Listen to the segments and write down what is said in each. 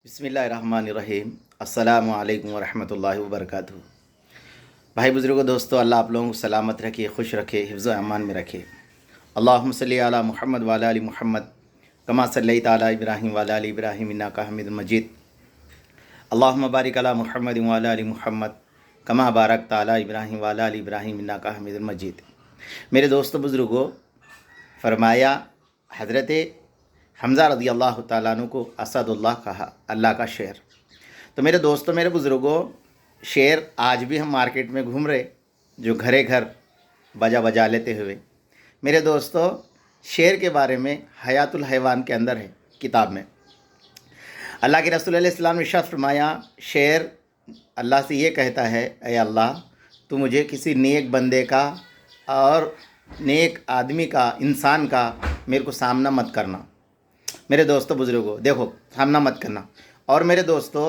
بسم اللہ الرحمن الرحیم۔ السلام علیکم ورحمۃ اللہ وبرکاتہ۔ بھائی بزرگوں، دوستو، اللہ آپ لوگوں کو سلامت رکھے، خوش رکھے، حفظ و امان میں رکھے۔ اللہم صلی علی محمد وعلی آل محمد کما صلیت علی ابراہیم وعلی آل ابراہیم انک حمید مجید۔ اللہم بارک علی محمد وعلی آل محمد کما بارکت علی ابراہیم وعلی آل ابراہیم انک حمید مجید۔ میرے دوستو بزرگوں، فرمایا حضرت حمزہ رضی اللہ تعالیٰ عنہ کو اسد اللہ کہا، اللہ کا شعر۔ تو میرے دوستوں، میرے بزرگوں، شعر آج بھی ہم مارکیٹ میں گھوم رہے، جو گھرے گھر بجا لیتے ہوئے۔ میرے دوستوں، شعر کے بارے میں حیات الحیوان کے اندر ہے کتاب میں، اللہ کے رسول علیہ السلام نے ارشاد فرمایا، شعر اللہ سے یہ کہتا ہے، اے اللہ تو مجھے کسی نیک بندے کا اور نیک آدمی کا، انسان کا میرے کو سامنا مت کرنا۔ میرے دوستو بزرگوں، دیکھو، سامنا مت کرنا۔ اور میرے دوستو،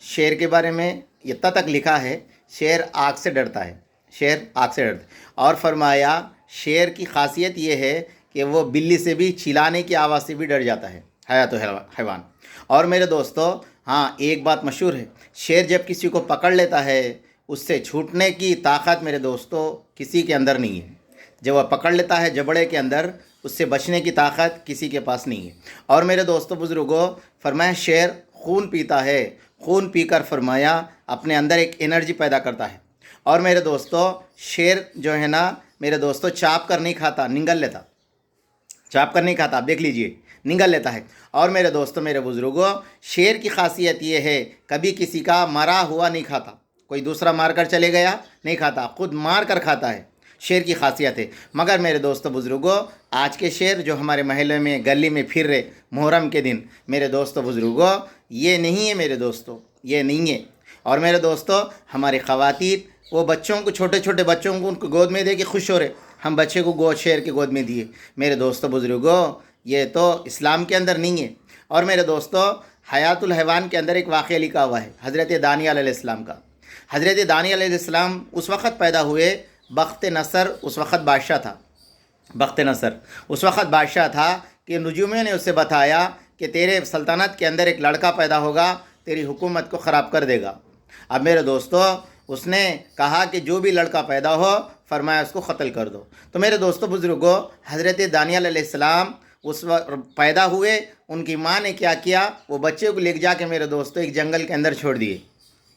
شعر کے بارے میں اتنا تک لکھا ہے، شعر آگ سے ڈرتا ہے، شعر آگ سے ڈرتا ہے۔ اور فرمایا شعر کی خاصیت یہ ہے کہ وہ بلی سے بھی، چلانے کی آواز سے بھی ڈر جاتا ہے، حیات حیوان۔ اور میرے دوستو، ہاں، ایک بات مشہور ہے، شعر جب کسی کو پکڑ لیتا ہے، اس سے چھوٹنے کی طاقت میرے دوستو کسی کے اندر نہیں ہے۔ جب وہ پکڑ لیتا ہے جبڑے کے اندر، اس سے بچنے کی طاقت کسی کے پاس نہیں ہے۔ اور میرے دوستو بزرگوں، فرمایا شعر خون پیتا ہے، خون پی کر فرمایا اپنے اندر ایک انرجی پیدا کرتا ہے۔ اور میرے دوستو، شعر جو ہے نا میرے دوستو، چاپ کر نہیں کھاتا، نگل لیتا، چاپ کر نہیں کھاتا، آپ دیکھ لیجئے، نگل لیتا ہے۔ اور میرے دوستو، میرے بزرگوں، شعر کی خاصیت یہ ہے، کبھی کسی کا مرا ہوا نہیں کھاتا، کوئی دوسرا مار کر چلے گیا نہیں کھاتا، خود مار کر کھاتا ہے، شعر کی خاصیت ہے۔ مگر میرے دوستو بزرگوں، آج کے شعر جو ہمارے محلے میں، گلی میں پھر رہے محرم کے دن، میرے دوستو بزرگوں، یہ نہیں ہے میرے دوستو، یہ نہیں ہے۔ اور میرے دوستو، ہماری خواتین وہ بچوں کو، چھوٹے چھوٹے بچوں کو ان کو گود میں دے کے خوش ہو رہے، ہم بچے کو شعر کے گود میں دیے۔ میرے دوستو بزرگوں، یہ تو اسلام کے اندر نہیں ہے۔ اور میرے دوستو، حیات الحیوان کے اندر ایک واقعہ لکھا ہوا ہے حضرت دانیال علیہ السلام کا۔ حضرت دانیال علیہ السلام اس وقت پیدا ہوئے، بخت نصر اس وقت بادشاہ تھا، بخت نصر اس وقت بادشاہ تھا کہ نجومیوں نے اسے بتایا کہ تیرے سلطنت کے اندر ایک لڑکا پیدا ہوگا، تیری حکومت کو خراب کر دے گا۔ اب میرے دوستو، اس نے کہا کہ جو بھی لڑکا پیدا ہو، فرمایا اس کو قتل کر دو۔ تو میرے دوستو بزرگوں، حضرت دانیال علیہ السلام اس وقت پیدا ہوئے، ان کی ماں نے کیا کیا، وہ بچے کو لے جا کے میرے دوستو ایک جنگل کے اندر چھوڑ دیے،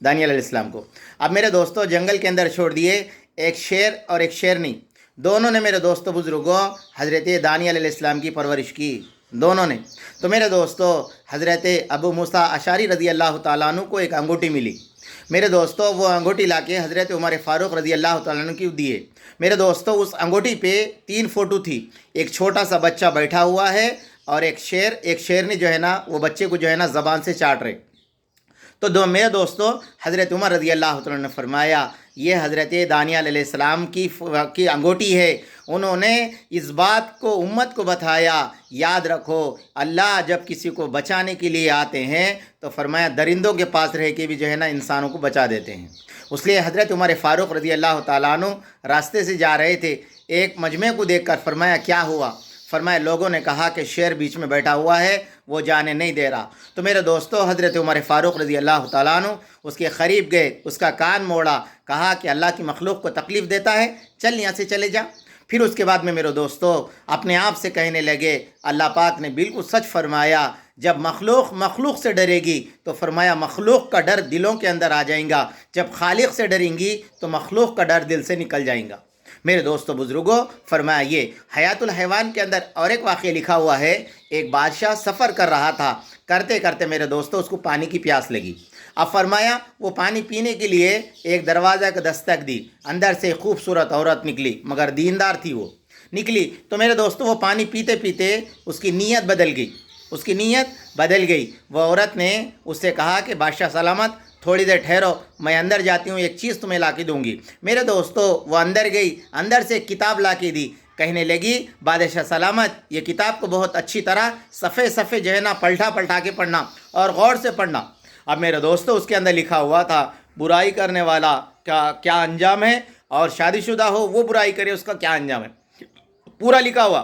دانیال علیہ السلام کو۔ اب میرے دوستو، جنگل کے اندر چھوڑ دیے، ایک شیر اور ایک شیرنی، دونوں نے میرے دوستو بزرگوں حضرت دانیال علیہ السلام کی پرورش کی، دونوں نے۔ تو میرے دوستو، حضرت ابو موسیٰ اشعری رضی اللہ تعالیٰ عنہ کو ایک انگوٹھی ملی، میرے دوستو وہ انگوٹھی لا کے حضرت عمر فاروق رضی اللہ تعالیٰ عنہ کی دیے۔ میرے دوستو، اس انگوٹھی پہ 3 فوٹو تھی، ایک چھوٹا سا بچہ بیٹھا ہوا ہے، اور ایک شیر، ایک شیرنی جو ہے نا وہ بچے کو جو ہے نا زبان سے چاٹ رہے۔ تو میرے دوستو، حضرت عمر رضی اللہ تعالیٰ نے فرمایا یہ حضرت دانیال علیہ السلام کی انگوٹھی ہے، انہوں نے اس بات کو امت کو بتایا، یاد رکھو اللہ جب کسی کو بچانے کے لیے آتے ہیں تو فرمایا درندوں کے پاس رہ کے بھی جو ہے نا انسانوں کو بچا دیتے ہیں۔ اس لیے حضرت عمر فاروق رضی اللہ تعالیٰ عنہ راستے سے جا رہے تھے، ایک مجمع کو دیکھ کر فرمایا کیا ہوا؟ فرمایا لوگوں نے کہا کہ شیر بیچ میں بیٹھا ہوا ہے، وہ جانے نہیں دے رہا۔ تو میرے دوستو، حضرت عمر فاروق رضی اللہ تعالیٰ عنہ اس کے قریب گئے، اس کا کان موڑا، کہا کہ اللہ کی مخلوق کو تکلیف دیتا ہے، چل یہاں سے چلے جا۔ پھر اس کے بعد میں میرے دوستو اپنے آپ سے کہنے لگے، اللہ پاک نے بالکل سچ فرمایا، جب مخلوق سے ڈرے گی تو فرمایا مخلوق کا ڈر دلوں کے اندر آ جائیں گا، جب خالق سے ڈریں گی تو مخلوق کا ڈر دل سے نکل جائیں گا۔ میرے دوستو بزرگوں، فرمایا یہ حیات الحیوان کے اندر اور ایک واقعہ لکھا ہوا ہے، ایک بادشاہ سفر کر رہا تھا، کرتے کرتے میرے دوستو اس کو پانی کی پیاس لگی۔ اب فرمایا وہ پانی پینے کے لیے ایک دروازہ کا دستک دی، اندر سے خوبصورت عورت نکلی، مگر دیندار تھی، وہ نکلی۔ تو میرے دوستو وہ پانی پیتے پیتے اس کی نیت بدل گئی، اس کی نیت بدل گئی۔ وہ عورت نے اس سے کہا کہ بادشاہ سلامت، تھوڑی دیر ٹھہرو، میں اندر جاتی ہوں، ایک چیز تمہیں لا کے دوں گی۔ میرے دوستو وہ اندر گئی، اندر سے ایک کتاب لا کے دی، کہنے لگی بادشاہ سلامت یہ کتاب کو بہت اچھی طرح صفحے صفحے جو ہے نا پلٹا کے پڑھنا اور غور سے پڑھنا۔ اب میرے دوستو اس کے اندر لکھا ہوا تھا برائی کرنے والا کا کیا انجام ہے، اور شادی شدہ ہو وہ برائی کرے اس کا کیا انجام ہے، پورا لکھا ہوا،